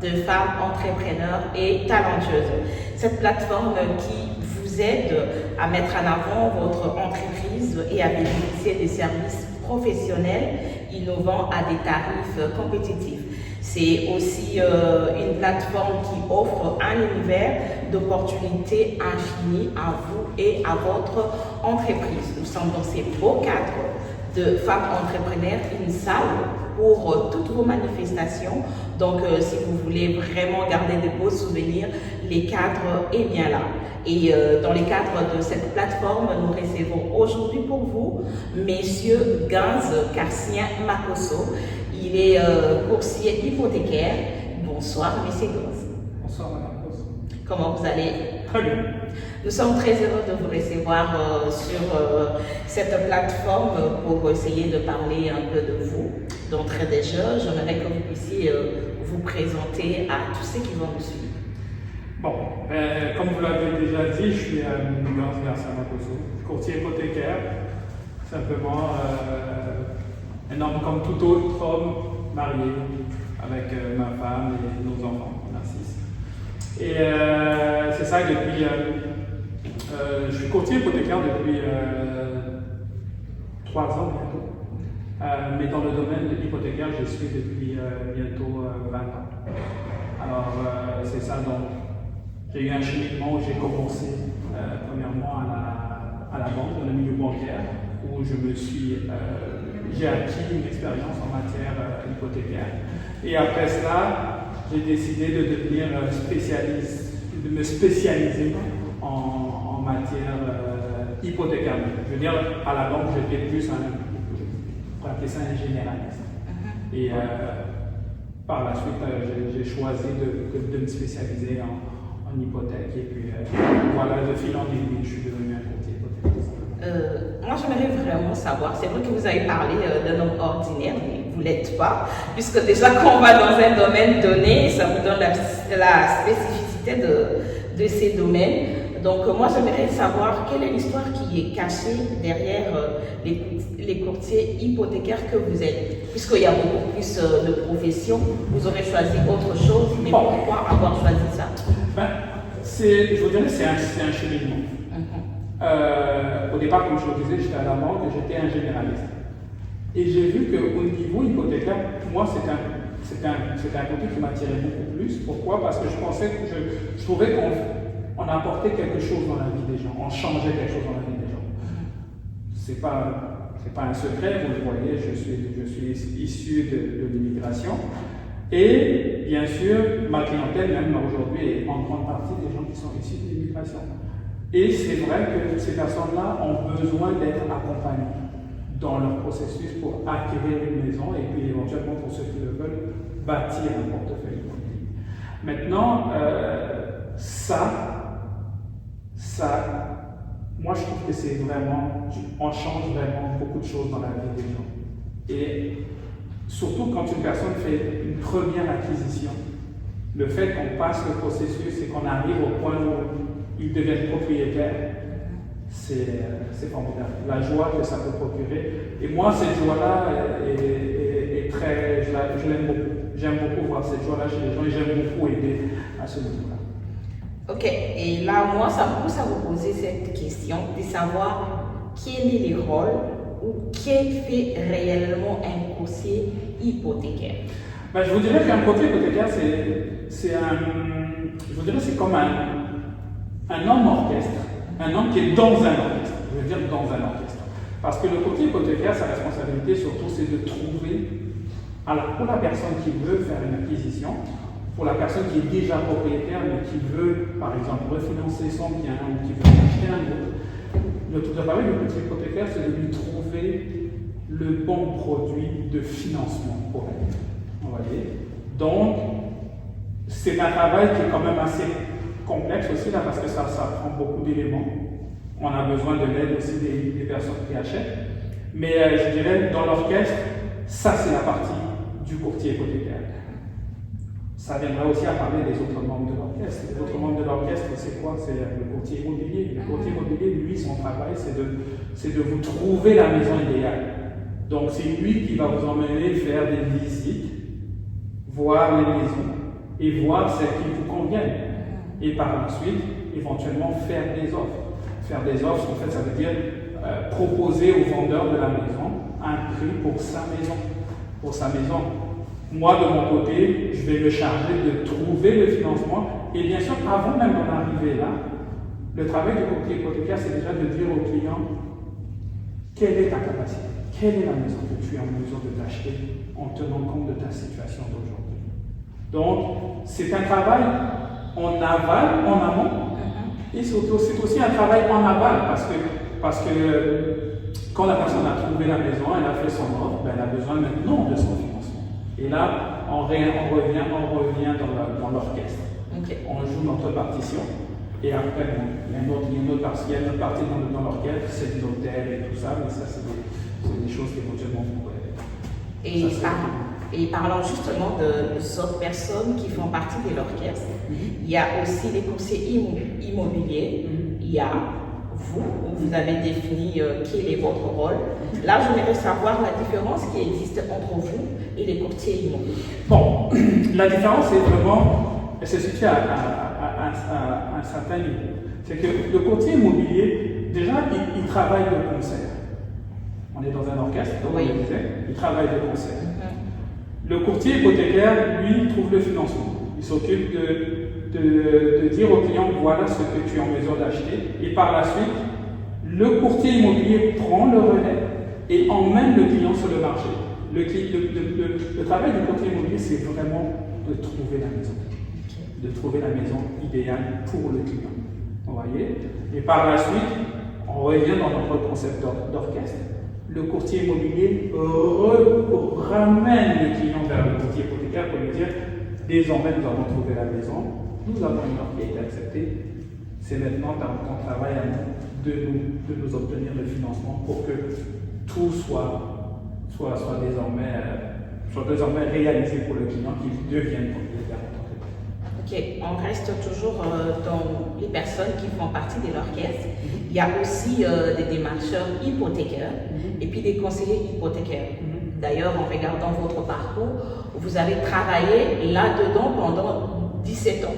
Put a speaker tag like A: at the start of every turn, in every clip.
A: de femmes entrepreneurs et talentueuses. Cette plateforme qui vous aide à mettre en avant votre entreprise et à bénéficier des services professionnels innovants à des tarifs compétitifs. C'est aussi une plateforme qui offre un univers d'opportunités infinies à vous et à votre entreprise. Nous sommes dans ces beaux cadres de femmes entrepreneurs, une salle pour toutes vos manifestations. Donc, si vous voulez vraiment garder de beaux souvenirs, les cadres est bien là. Et dans les cadres de cette plateforme, nous recevons aujourd'hui pour vous Monsieur Ganz Karsien Makosso. Il est courtier hypothécaire. Bonsoir, Monsieur Ganz.
B: Bonsoir, Madame Rose.
A: Comment vous allez?
B: Très bien.
A: Nous sommes très heureux de vous recevoir sur cette plateforme pour essayer de parler un peu de vous. D'entrée de jeu, j'aimerais que vous puissiez vous présenter à tous ceux qui vont nous suivre.
B: Bon, comme vous l'avez déjà dit, je suis Ganz Karsien Makosso, courtier hypothécaire. Simplement un homme comme tout autre homme, marié avec ma femme et nos enfants, on a 6. Et c'est ça depuis. Je suis courtier hypothécaire depuis 3 ans bientôt. Mais dans le domaine de l'hypothécaire, je suis depuis bientôt 20 ans. Alors, c'est ça, donc, j'ai eu un cheminement où j'ai commencé premièrement à la banque, dans le milieu bancaire, où j'ai acquis une expérience en matière hypothécaire. Et après cela, j'ai décidé de devenir de me spécialiser en matière hypothécaire. Je veux dire, à la banque, j'étais plus on pourrait appeler ça un généraliste. Et par la suite, j'ai choisi de me spécialiser en hypothèque. Et puis voilà, de fil en aiguille, je suis devenu un courtier hypothécaire.
A: Moi, j'aimerais vraiment savoir, c'est vrai que vous avez parlé d'un homme ordinaire, mais vous ne l'êtes pas, puisque déjà quand on va dans un domaine donné, ça vous donne la spécificité de ces domaines. Donc moi, j'aimerais savoir quelle est l'histoire qui est cachée derrière les courtiers hypothécaires que vous êtes. Puisqu'il y a beaucoup plus de professions, vous aurez choisi autre chose, mais pourquoi avoir choisi ça?
B: Je vous dirais que c'est un cheminement. Au départ, comme je le disais, j'étais à la banque et j'étais un généraliste. Et j'ai vu qu'au niveau hypothécaire, moi, c'est un côté qui m'attirait beaucoup plus. Pourquoi? Parce que je trouvais qu'on apportait quelque chose dans la vie des gens, on changeait quelque chose dans la vie des gens. C'est pas un secret, vous le voyez, je suis issu de l'immigration. Et bien sûr, ma clientèle, même aujourd'hui, est en grande partie des gens qui sont issus de l'immigration. Et c'est vrai que ces personnes-là ont besoin d'être accompagnées dans leur processus pour acquérir une maison et puis éventuellement, pour ceux qui le veulent, bâtir un portefeuille immobilier. Maintenant, moi je trouve que c'est vraiment, on change vraiment beaucoup de choses dans la vie des gens. Et surtout quand une personne fait une première acquisition, le fait qu'on passe le processus et qu'on arrive au point où ils deviennent propriétaires, c'est formidable. La joie que ça peut procurer. Et moi, cette joie-là est très. Je l'aime beaucoup. J'aime beaucoup voir cette joie-là chez les gens et j'aime beaucoup aider à ce niveau-là.
A: Ok, et là, moi, ça me pousse à vous poser cette question de savoir quel est le rôle ou qu'est fait réellement un courtier hypothécaire.
B: Je vous dirais qu'un courtier hypothécaire, c'est comme un homme orchestre, un homme qui est dans un orchestre. Je veux dire dans un orchestre. Parce que le courtier hypothécaire, sa responsabilité surtout, c'est de trouver, alors pour la personne qui veut faire une acquisition, pour la personne qui est déjà propriétaire mais qui veut, par exemple, refinancer son bien ou qui veut acheter un autre, le travail du courtier hypothécaire, c'est de lui trouver le bon produit de financement pour elle. Vous voyez? Donc, c'est un travail qui est quand même assez complexe aussi, là, parce que ça prend beaucoup d'éléments. On a besoin de l'aide aussi des personnes qui achètent. Mais je dirais, dans l'orchestre, ça c'est la partie du courtier hypothécaire. Ça viendra aussi à parler des autres membres de l'orchestre. Les autres membres de l'orchestre, c'est quoi? C'est le courtier immobilier. Le courtier immobilier, lui, son travail, c'est de vous trouver la maison idéale. Donc c'est lui qui va vous emmener faire des visites, voir les maisons, et voir celles qui vous conviennent. Et par la suite, éventuellement faire des offres. Faire des offres, en fait, ça veut dire proposer au vendeur de la maison un prix pour sa maison. Pour sa maison. Moi, de mon côté, je vais me charger de trouver le financement. Et bien sûr, avant même d'en arriver là, le travail du courtier hypothécaire, c'est déjà de dire au client quelle est ta capacité, quelle est la maison que tu es en mesure de t'acheter en tenant compte de ta situation d'aujourd'hui. Donc, c'est un travail en aval, en amont, et c'est aussi un travail en aval, parce que quand la personne a trouvé la maison, elle a fait son offre, ben elle a besoin maintenant de son financement. Et là, on revient dans l'orchestre.
A: Okay.
B: On joue notre partition. Et après, il y a une autre partie dans l'orchestre, c'est l'hôtel et tout ça, mais ça, c'est des choses qu'éventuellement vous pouvez.
A: Et parlant justement de ces autres personnes qui font partie de l'orchestre, il y a aussi les conseillers immobiliers, il y a vous avez défini quel est votre rôle. Là, j'aimerais savoir la différence qui existe entre vous et les courtiers immobiliers.
B: Bon, la différence elle se situe à un certain niveau. C'est que le courtier immobilier, déjà, il travaille de concert. On est dans un orchestre, comme
A: oui.
B: on le disait, il travaille de concert. Le courtier hypothécaire, lui, trouve le financement. Il s'occupe de dire au client, voilà ce que tu es en mesure d'acheter. Et par la suite, le courtier immobilier prend le relais et emmène le client sur le marché. Le travail du courtier immobilier, c'est vraiment de trouver la maison. De trouver la maison idéale pour le client. Vous voyez? Et par la suite, on revient dans notre concept d'orchestre. Le courtier immobilier ramène le client vers le courtier hypothécaire pour lui dire désormais nous avons trouvé la maison, nous avons une offre qui a été acceptée, c'est maintenant ton travail à nous de nous obtenir le financement pour que tout soit désormais réalisé pour le client qui devienne propriétaire.
A: Ok, on reste toujours dans les personnes qui font partie de l'orchestre. Il y a aussi des démarcheurs hypothécaires et puis des conseillers hypothécaires. D'ailleurs, en regardant votre parcours, vous avez travaillé là-dedans pendant 17 ans.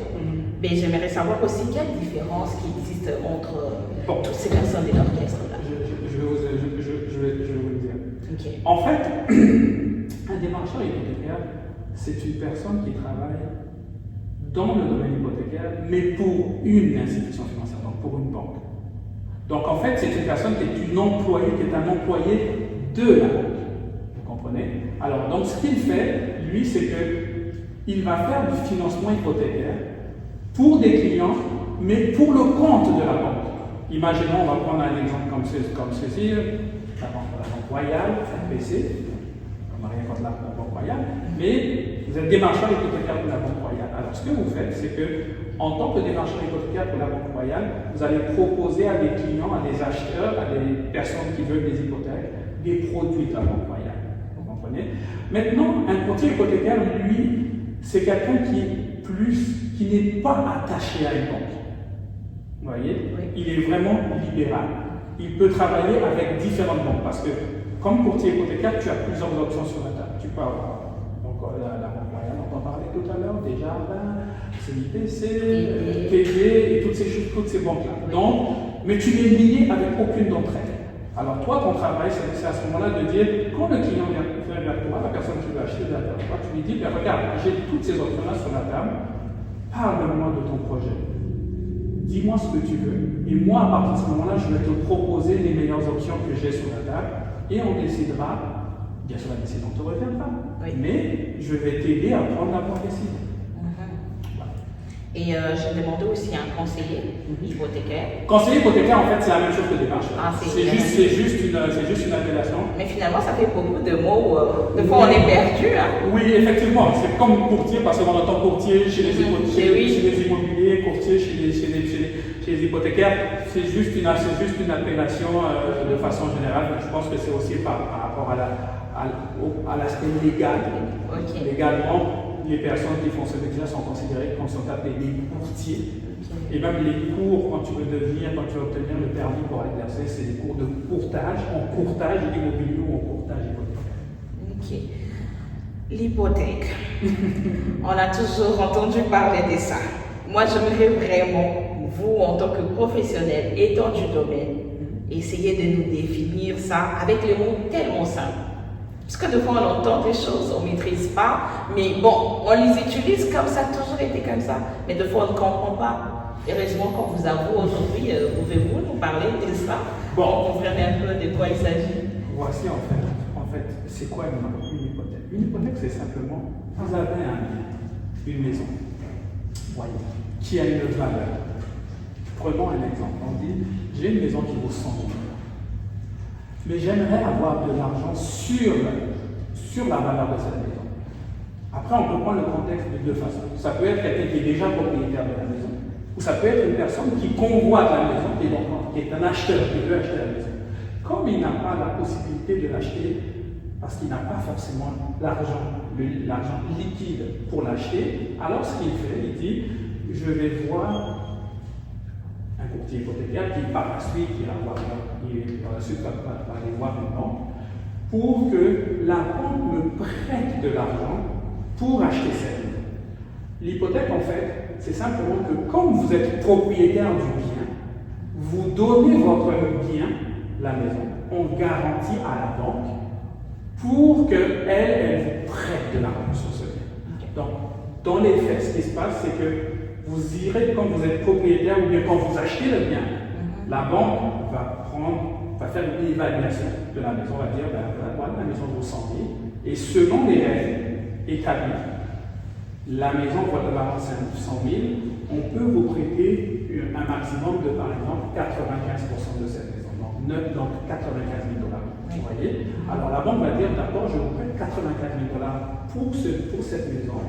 A: Mais j'aimerais savoir aussi quelle différence qui existe entre toutes ces personnes de l'orchestre-là.
B: Je vais vous le dire.
A: Okay.
B: En fait, un démarcheur hypothécaire, c'est une personne qui travaille dans le domaine hypothécaire, mais pour une institution financière, donc pour une banque. Donc en fait, c'est une personne qui est un employé de la banque. Vous comprenez? Alors, donc ce qu'il fait, lui, c'est qu'il va faire du financement hypothécaire pour des clients, mais pour le compte de la banque. Imaginons, on va prendre un exemple comme ceci, la banque Royale, FPC, on n'a rien contre la banque Royale, mais vous êtes démarcheur hypothécaire pour la banque Royale. Alors ce que vous faites, c'est que en tant que démarcheur hypothécaire pour la banque Royale, vous allez proposer à des clients, à des acheteurs, à des personnes qui veulent des hypothèques, des produits de la banque Royale. Vous comprenez? Maintenant, un courtier hypothécaire, lui, c'est quelqu'un qui n'est pas attaché à une banque. Vous voyez? Oui. Il est vraiment libéral. Il peut travailler avec différentes banques parce que, comme courtier hypothécaire, tu as plusieurs options sur la table. Tu peux avoir la banque Royale, on en parlait tout à l'heure, Desjardins, CIPC, PG et toutes ces banques-là. Donc, mais tu n'es lié avec aucune d'entre elles. Alors toi, ton travail, c'est à ce moment-là de dire, quand le client vient vers toi, la personne qui veut acheter derrière toi, tu lui dis, ben, regarde, j'ai toutes ces options-là sur la table, parle-moi de ton projet. Dis-moi ce que tu veux. Et moi, à partir de ce moment-là, je vais te proposer les meilleures options que j'ai sur la table et on décidera. Bien sûr, la décision te reviendra. Oui. Mais je vais t'aider à prendre la bonne décision.
A: Et j'ai demandé aussi à un conseiller hypothécaire.
B: Conseiller hypothécaire, en fait, c'est la même chose que démarcheur. C'est juste une appellation.
A: Mais finalement, ça fait beaucoup de mots. De fois, on est perdu. Hein?
B: Oui, effectivement. C'est comme courtier, parce qu'on entend courtier chez les immobiliers, courtier chez les hypothécaires. C'est juste une appellation de façon générale. Je pense que c'est aussi par rapport à l'aspect légal. Okay. Légalement, les personnes qui font ce métier sont considérées comme sont appelées des courtiers. Okay. Et même les cours, quand tu veux obtenir le permis pour exercer, c'est des cours de courtage, en courtage immobilier ou en courtage hypothécaire.
A: Ok. L'hypothèque. On a toujours entendu parler de ça. Moi, j'aimerais vraiment, vous, en tant que professionnel, étant du domaine, essayer de nous définir ça avec les mots tellement simples. Parce que des fois, on entend des choses, on ne maîtrise pas, mais bon, on les utilise comme ça, toujours été comme ça, mais des fois, on ne comprend pas. Heureusement qu'on vous avoue aujourd'hui, pouvez-vous nous parler de ça?
B: Bon.
A: On comprenne un peu de quoi il s'agit.
B: Voici en fait, c'est quoi une hypothèque? Une hypothèque, c'est simplement, vous avez un bien, une maison, voyez, qui a une valeur. Prenons un exemple, on dit, j'ai une maison qui vaut 100 000 €. Mais j'aimerais avoir de l'argent sur la valeur de cette maison. Après, on peut prendre le contexte de deux façons. Ça peut être quelqu'un qui est déjà propriétaire de la maison, ou ça peut être une personne qui convoite la maison, qui est un acheteur, qui veut acheter la maison. Comme il n'a pas la possibilité de l'acheter, parce qu'il n'a pas forcément l'argent liquide pour l'acheter, alors ce qu'il fait, il dit, je vais voir un courtier hypothécaire qui par la suite va aller voir une banque pour que la banque me prête de l'argent pour acheter cette maison. L'hypothèque, en fait, c'est simplement que comme vous êtes propriétaire du bien, vous donnez votre bien, la maison, en garantie à la banque pour qu'elle vous prête de l'argent sur ce bien. Donc, dans les faits, ce qui se passe, c'est que vous irez, quand vous êtes propriétaire ou bien quand vous achetez le bien, la banque va faire une évaluation de la maison, va dire, voilà, la maison vaut 100 000, et selon les règles établies, la maison vaut 100 000, on peut vous prêter un maximum de, par exemple, 95% de cette maison, donc 95 000 $. Vous voyez? Alors la banque va dire, d'accord, je vous prête 95 000 $ pour cette maison,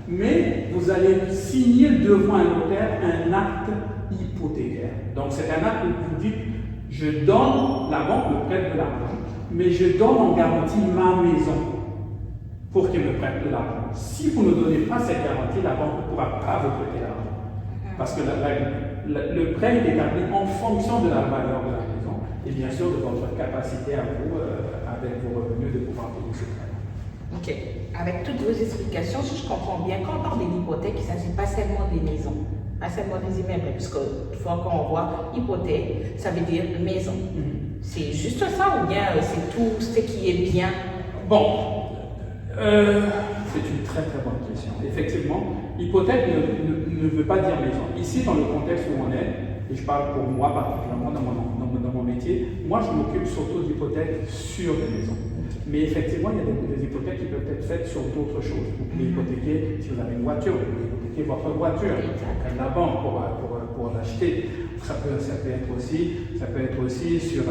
B: mais vous allez signer devant un notaire un acte hypothécaire. Donc c'est un acte où vous dites, je donne, la banque me prête de l'argent, mais je donne en garantie ma maison pour qu'elle me prête de l'argent. Si vous ne donnez pas cette garantie, la banque ne pourra pas vous prêter l'argent. Parce que le prêt est établi en fonction de la valeur de la maison et bien sûr de votre capacité à vous, avec vos revenus, de pouvoir payer ce prêt.
A: Ok. Avec toutes vos explications, si je comprends bien, quand on parle de l'hypothèque, il ne s'agit pas seulement des maisons, pas seulement des immeubles, puisque fois quand on voit hypothèque, ça veut dire maison. C'est juste ça ou bien c'est tout ce qui est bien?
B: Bon, c'est une très très bonne question. Effectivement, hypothèque ne veut pas dire maison. Ici, dans le contexte où on est, et je parle pour moi particulièrement dans mon métier, moi je m'occupe surtout d'hypothèques sur des maisons. Mais effectivement, il y a des hypothèques qui peuvent être faites sur d'autres choses. Vous pouvez hypothéquer, si vous avez une voiture, vous pouvez hypothéquer votre voiture, la banque pour l'acheter. Ça peut être aussi sur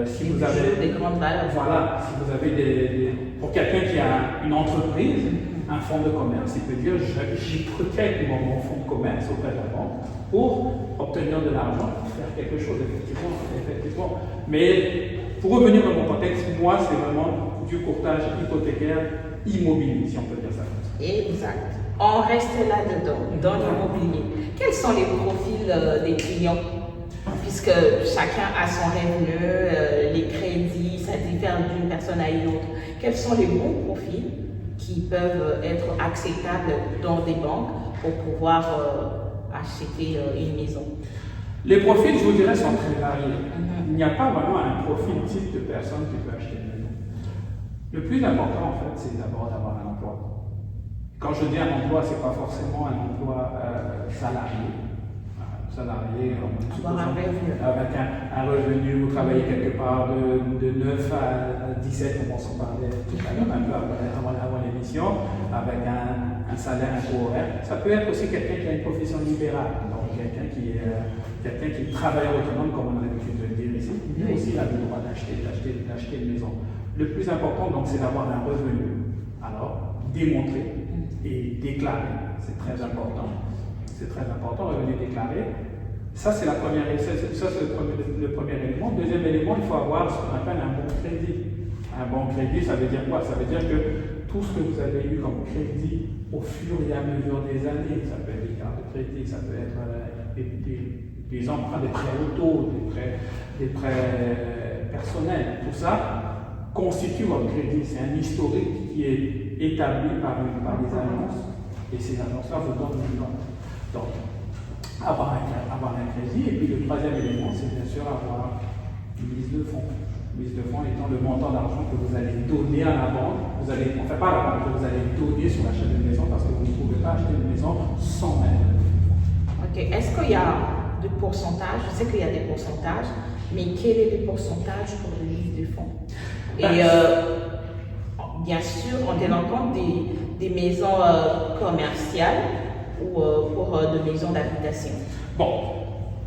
B: si vous avez
A: des grandes valeurs.
B: Voilà, si vous avez pour quelqu'un qui a une entreprise, un fonds de commerce, il peut dire j'hypothèque mon fonds de commerce auprès de la banque pour obtenir de l'argent, pour faire quelque chose, effectivement. Mais pour revenir dans mon contexte, moi c'est vraiment du courtage hypothécaire immobilier, si on peut dire ça.
A: Exact. On reste là-dedans, dans l'immobilier. Quels sont les profils des clients? Puisque chacun a son revenu, les crédits, ça diffère d'une personne à une autre. Quels sont les bons profils qui peuvent être acceptables dans des banques pour pouvoir acheter une maison?
B: Les profils, je vous dirais, sont très variés. Il n'y a pas vraiment un profil type de personne qui peut acheter une maison. Le plus important, en fait, c'est d'abord d'avoir un emploi. Quand je dis un emploi, ce n'est pas forcément un emploi salarié. Avec un revenu, vous travaillez quelque part de 9 à 17, comme on s'en parlait tout à l'heure, un peu avant l'émission, avec un salaire, un taux horaire. Ça peut être aussi quelqu'un qui a une profession libérale, donc quelqu'un qui est travailleur autonome, comme on a l'habitude de le dire ici, qui aussi a le droit d'acheter une maison. Le plus important, donc, c'est d'avoir un revenu. Alors, démontrer et déclarer, c'est très important. C'est très important, revenu déclaré. Ça, c'est le premier élément. Deuxième élément, il faut avoir ce qu'on appelle un bon crédit. Un bon crédit, ça veut dire quoi? Ça veut dire que tout ce que vous avez eu comme crédit au fur et à mesure des années, ça peut être des cartes de crédit, ça peut être des emprunts, des prêts auto, des prêts personnels, tout ça constitue votre crédit. C'est un historique qui est établie par des agences, et ces agences-là vous donnent une note. Donc, avoir un crédit, et puis le troisième élément, c'est bien sûr avoir une mise de fonds. Mise de fonds étant le montant d'argent que vous allez donner à la banque, vous allez, on ne fait pas à la banque, que vous allez donner sur l'achat d'une maison parce que vous ne pouvez pas acheter une maison sans mettre de fonds.
A: Ok, est-ce qu'il y a des pourcentages? Je sais qu'il y a des pourcentages, mais quel est le pourcentage pour le livre de fonds? Et bien sûr, on tient compte des maisons commerciales ou pour de maisons d'habitation.
B: Bon,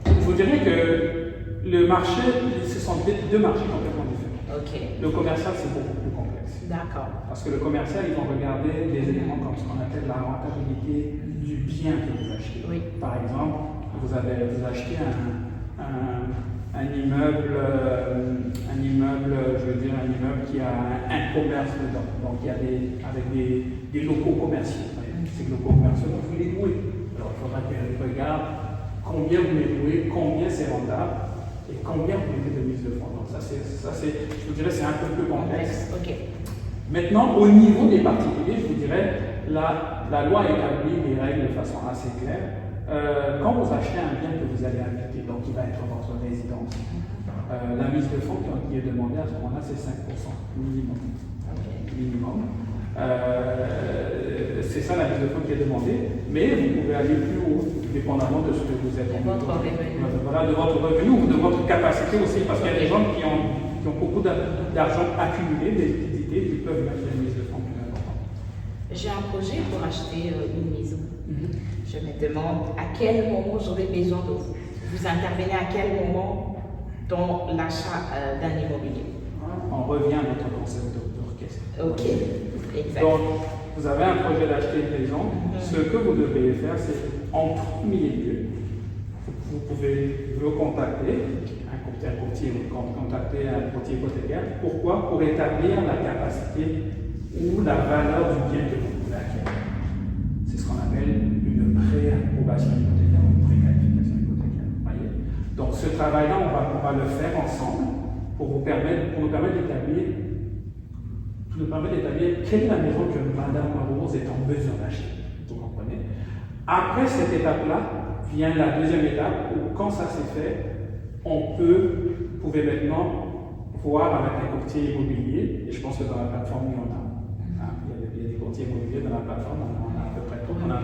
B: je vous dirais que le marché, ce sont deux marchés complètement différents.
A: Ok.
B: Le commercial, c'est beaucoup plus complexe.
A: D'accord.
B: Parce que le commercial, ils vont regarder des éléments comme ce qu'on appelle la rentabilité du bien que vous achetez.
A: Oui.
B: Par exemple, vous achetez un immeuble, je veux dire un immeuble qui a un commerce dedans. Donc il y a avec des locaux commerciaux. Ces locaux commerciaux, donc vous les louez. Alors il faudra qu'ils regardent combien vous les louez, combien c'est rentable et combien vous mettez de mise de fonds. Donc ça c'est, je vous dirais, c'est un peu plus complexe.
A: Ok.
B: Maintenant, au niveau des particuliers, je vous dirais, la loi établit les règles de façon assez claire. Quand vous achetez un bien que vous allez habiter, donc qui va être votre résidence, la mise de fonds qui est demandée à ce moment-là, c'est 5% minimum. Minimum. C'est ça la mise de fonds qui est demandée, mais vous pouvez aller plus haut, dépendamment de ce que vous êtes.
A: De votre revenu.
B: Voilà, de votre revenu ou de votre capacité aussi, parce qu'il y a des gens qui ont beaucoup d'argent accumulé, des liquidités, qui peuvent mettre une mise de fonds plus importante.
A: J'ai un projet pour acheter une maison. Je me demande à quel moment j'aurai besoin de vous. Vous intervenez à quel moment dans l'achat d'un immobilier?
B: On revient à notre concept d'orchestre.
A: Ok, exact.
B: Donc, vous avez un projet d'acheter une maison. Ce que vous devez faire, c'est en premier lieu, vous pouvez le contacter, contacter un courtier hypothécaire. Pourquoi? Pour établir la capacité ou la valeur du bien que vous voulez acquérir. C'est ce qu'on appelle une pré-approbation hypothécaire ou une pré-qualification hypothécaire. Voyez? Donc ce travail-là, on va le faire ensemble pour nous permettre d'établir quelle est la maison que Madame Rose est en besoin d'acheter. Vous comprenez? Après cette étape-là, vient la deuxième étape où, quand ça s'est fait, vous pouvez maintenant voir avec un courtier immobilier, et je pense que dans la plateforme, il y en a. Il y a des courtiers immobiliers dans la plateforme, on a à peu près tout. On a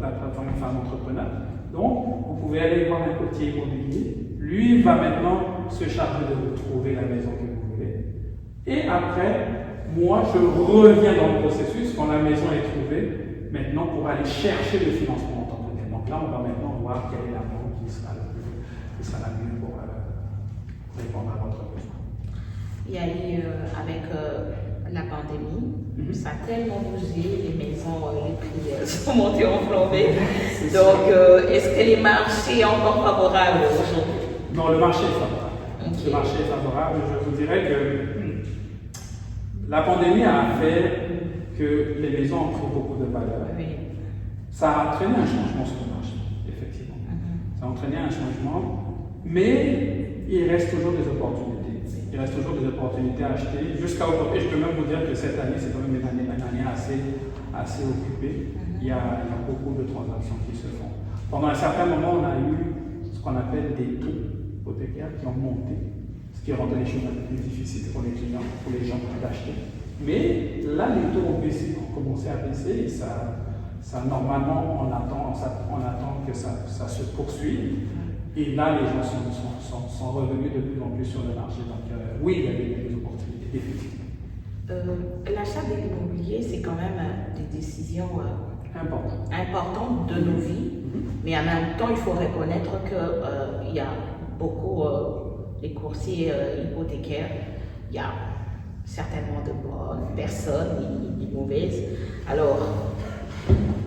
B: la plateforme Femmes Entrepreneurs. Donc, vous pouvez aller voir un courtier immobilier. Lui va maintenant se charger de vous trouver la maison que vous voulez. Et après, moi, je reviens dans le processus quand la maison est trouvée, maintenant pour aller chercher le financement en tant que tel. Donc là, on va maintenant voir quelle est la banque qui sera la mieux pour répondre à votre besoin.
A: Il y a eu, avec la pandémie, ça a tellement bougé, les maisons, les prix sont montés en flambée. Donc, est-ce que les marchés sont encore favorables aujourd'hui?
B: Non, le marché est favorable. Okay. Le marché est favorable. Je vous dirais que la pandémie a fait que les maisons ont pris beaucoup de valeur.
A: Oui.
B: Ça a entraîné un changement sur le marché, effectivement. Ça a entraîné un changement, mais il reste toujours des opportunités. Il reste toujours des opportunités à acheter. Jusqu'à aujourd'hui, je peux même vous dire que cette année, c'est quand même une année assez occupée. Il y a beaucoup de transactions qui se font. Pendant un certain moment, on a eu ce qu'on appelle des taux hypothécaires qui ont monté, ce qui a rendu les choses un peu plus difficiles pour les clients, pour les gens d'acheter. Mais là, les taux ont baissé, ont commencé à baisser, et ça normalement, on attend que ça se poursuive. Et là, les gens sont revenus de plus en plus sur le marché. Donc, oui, il y a des opportunités, effectivement.
A: L'achat de l'immobilier, c'est quand même des décisions importantes de nos vies. Mais en même temps, il faut reconnaître qu'il y a beaucoup de courtiers hypothécaires. Il y a certainement de bonnes personnes et de mauvaises. Alors,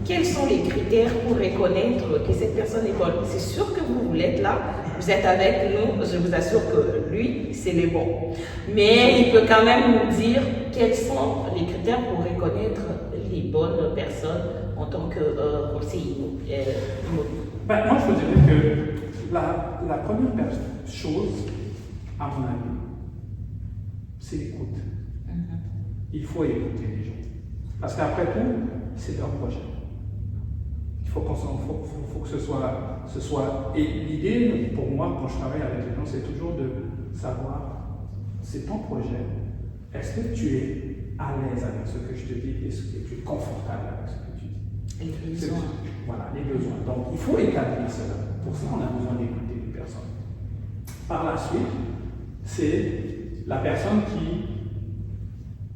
A: quels sont les critères pour reconnaître que cette personne est bonne? C'est sûr que vous l'êtes là, vous êtes avec nous, je vous assure que lui, c'est le bon. Mais il peut quand même nous dire quels sont les critères pour reconnaître les bonnes personnes en tant que conseiller immobilier.
B: Moi, je vous dirais que la première chose, à mon avis, c'est l'écoute. Il faut écouter les gens. Parce qu'après tout, c'est leur projet. Il faut que ce soit. Et l'idée, pour moi, quand je travaille avec les gens, c'est toujours de savoir, c'est ton projet. Est-ce que tu es à l'aise avec ce que je te dis? Est-ce que tu es confortable avec ce que tu dis?
A: Les besoins.
B: Voilà, les besoins. Donc, il faut établir cela. Pour ça, on a besoin d'écouter les personnes. Par la suite, c'est la personne qui,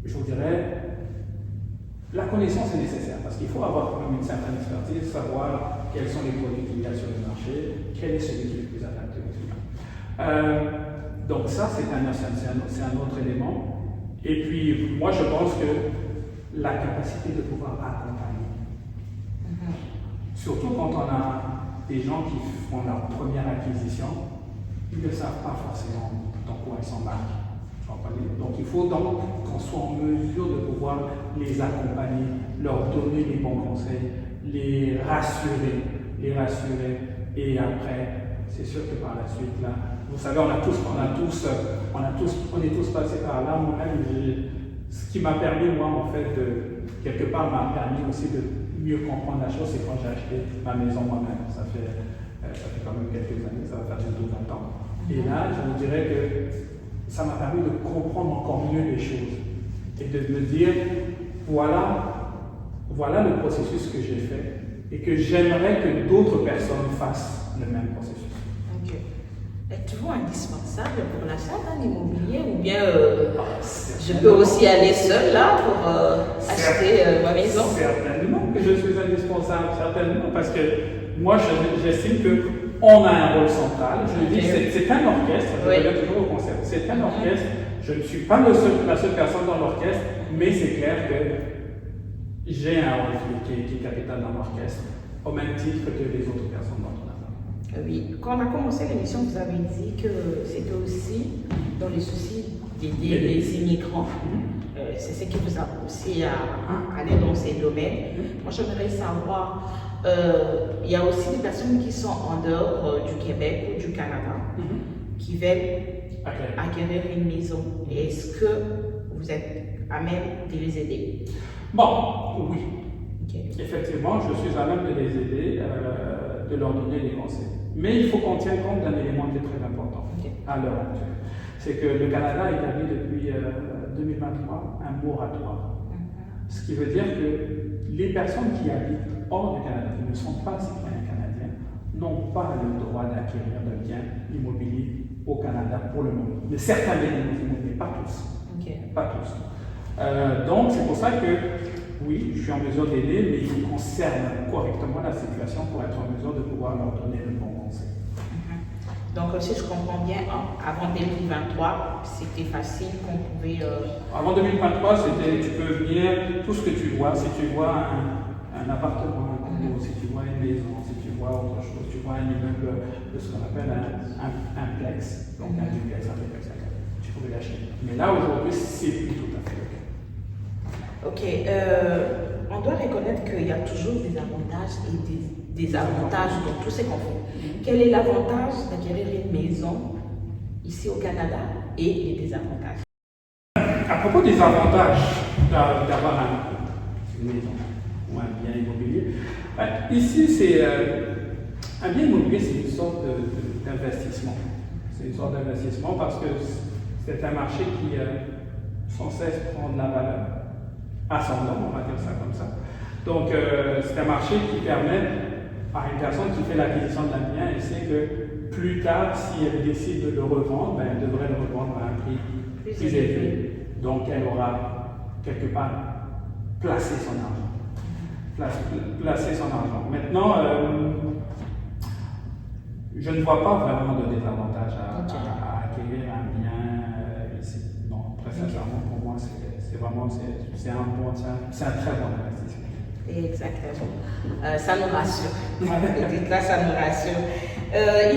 B: je vous dirais, la connaissance est nécessaire parce qu'il faut avoir quand même une certaine expertise, savoir quels sont les produits qu'il y a sur le marché, quel est celui qui est le plus adapté au client. Donc ça, c'est un autre élément. Et puis, moi, je pense que la capacité de pouvoir accompagner. Surtout quand on a des gens qui font leur première acquisition, ils ne savent pas forcément dans quoi ils s'embarquent. Donc il faut donc qu'on soit en mesure de pouvoir les accompagner, leur donner les bons conseils, les rassurer. Et après, c'est sûr que par la suite, là, vous savez, on est tous passés par là. Moi-même, ce qui m'a permis, moi, en fait, quelque part, m'a permis aussi de mieux comprendre la chose, c'est quand j'ai acheté ma maison moi-même. Ça fait quand même quelques années, ça va faire bientôt 20 ans. Et là, je vous dirais que ça m'a permis de comprendre encore mieux les choses et de me dire, voilà le processus que j'ai fait et que j'aimerais que d'autres personnes fassent le même processus.
A: Ok. Êtes-vous indispensable pour l'achat d'un immobilier ou bien je peux aussi aller seul là pour acheter ma maison?
B: Certainement que je suis indispensable, certainement, parce que moi j'estime qu'on a un rôle central. Je le dis, c'est un orchestre, je reviens toujours au concept. C'est un orchestre, je ne suis pas la seule personne dans l'orchestre, mais c'est clair que j'ai un rôle qui est capital dans l'orchestre, au même titre que les autres personnes dans ton affaire.
A: Oui, quand on a commencé l'émission, vous avez dit que c'était aussi dans les soucis d'aider les immigrants. C'est ce qui vous a poussé à aller dans ces domaines. Moi, j'aimerais savoir, il y a aussi des personnes qui sont en dehors du Québec ou du Canada qui veulent acquérir une maison. Est-ce que vous êtes à même de les aider?
B: Bon, oui.
A: Okay.
B: Effectivement, je suis à même de les aider, de leur donner des conseils. Mais il faut qu'on tienne compte d'un élément qui est très important à l'heure actuelle. C'est que le Canada établit depuis 2023 un moratoire. Ce qui veut dire que les personnes qui habitent hors du Canada, qui ne sont pas citoyens canadiens, n'ont pas le droit d'acquérir de biens immobiliers au Canada pour le moment. Mais certains biens immobiliers, pas tous. Pas tous. Donc c'est pour ça que oui, je suis en mesure d'aider, mais il faut qu'on cerne correctement la situation pour être en mesure de pouvoir leur donner le bon conseil.
A: Donc, si je comprends bien, avant 2023, c'était facile qu'on pouvait...
B: Avant 2023, c'était, tu peux venir, tout ce que tu vois, si tu vois un appartement, un condo, si tu vois une maison, si tu vois autre chose, tu vois un immeuble de ce qu'on appelle un plex, donc un duplex, tu pouvais l'acheter. Mais là, aujourd'hui, c'est plus tout à fait le cas.
A: Ok, on doit reconnaître qu'il y a toujours des avantages et des désavantages dans tous ces conflits. Quel est l'avantage d'acquérir une maison ici au Canada et les désavantages?
B: À propos des avantages d'avoir une maison ou un bien immobilier, ici, c'est un bien immobilier, c'est une sorte d'investissement. C'est une sorte d'investissement parce que c'est un marché qui sans cesse prend de la valeur ascendante, on va dire ça comme ça. Donc, c'est un marché qui permet à une personne qui fait l'acquisition d'un bien, elle sait que plus tard, si elle décide de le revendre, elle devrait le revendre à un prix plus élevé. Donc, elle aura quelque part placé son argent. Placé son argent. Maintenant, je ne vois pas vraiment de désavantage à acquérir un bien ici. Non, très sincèrement, pour moi, c'est vraiment c'est un très bon investissement.
A: Exactement. Ça nous rassure. Là, ça nous rassure.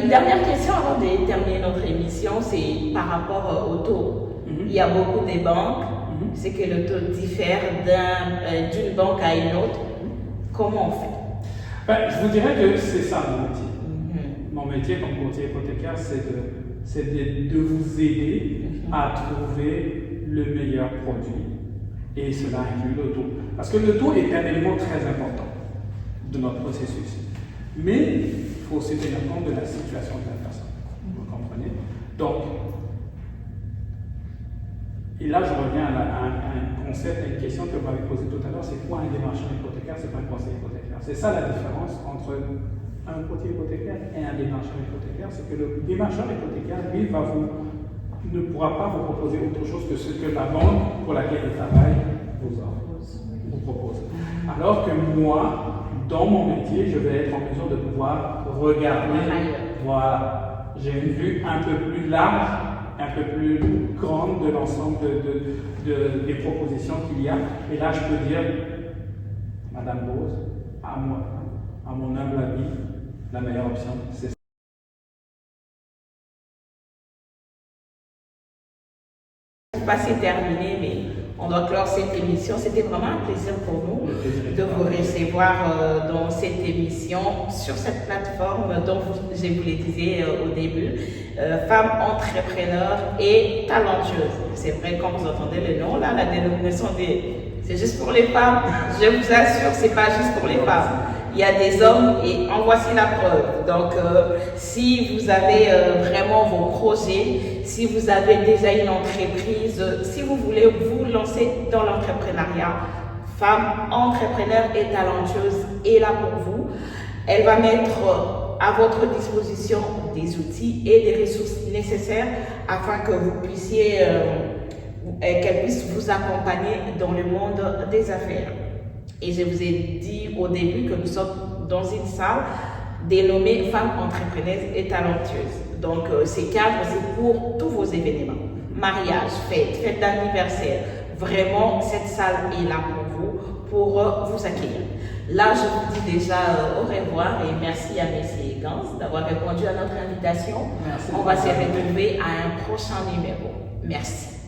A: Une dernière question avant de terminer notre émission, c'est par rapport au taux. Il y a beaucoup de banques, c'est que le taux diffère d'une banque à une autre. Comment on fait?
B: Je vous dirais que c'est ça mon métier. Mon métier comme courtier hypothécaire, c'est de vous aider à trouver le meilleur produit Et cela inclut le taux. Parce que le taux est un élément très important de notre processus. Mais il faut aussi tenir compte de la situation de la personne. Vous comprenez? Donc, et là, je reviens à un concept, à une question que vous m'avez posée tout à l'heure, c'est quoi un démarcheur hypothécaire, c'est pas un conseiller hypothécaire. C'est ça la différence entre un courtier hypothécaire et un démarcheur hypothécaire, c'est que le démarcheur hypothécaire, lui, ne pourra pas vous proposer autre chose que ce que la banque pour laquelle il travaille vous propose. Alors que moi, dans mon métier, je vais être en mesure de pouvoir regarder, voilà, j'ai une vue un peu plus large, un peu plus grande de l'ensemble des propositions qu'il y a. Et là, je peux dire, Madame Bose, à mon humble avis, la meilleure option, c'est ça.
A: C'est terminé, mais on doit clore cette émission. C'était vraiment un plaisir pour nous de vous recevoir dans cette émission sur cette plateforme dont je vous le disais au début, femmes entrepreneurs et talentueuses. C'est vrai, quand vous entendez le nom, là, la dénomination c'est juste pour les femmes. Je vous assure, c'est pas juste pour les femmes. Il y a des hommes et en voici la preuve. Donc, si vous avez vraiment vos projets, si vous avez déjà une entreprise, si vous voulez vous lancer dans l'entrepreneuriat, femme entrepreneur et talentueuse est là pour vous. Elle va mettre à votre disposition des outils et des ressources nécessaires afin que vous puissiez, qu'elle puisse vous accompagner dans le monde des affaires. Et je vous ai dit au début que nous sommes dans une salle dénommée Femmes entrepreneuses et talentueuses. Donc, ces cadres, c'est pour tous vos événements. Mariage, fête d'anniversaire. Vraiment, cette salle est là pour vous, pour vous accueillir. Là, je vous dis déjà au revoir et merci à Messieurs Gans d'avoir répondu à notre invitation.
B: Merci.
A: On va se retrouver à un prochain numéro. Merci.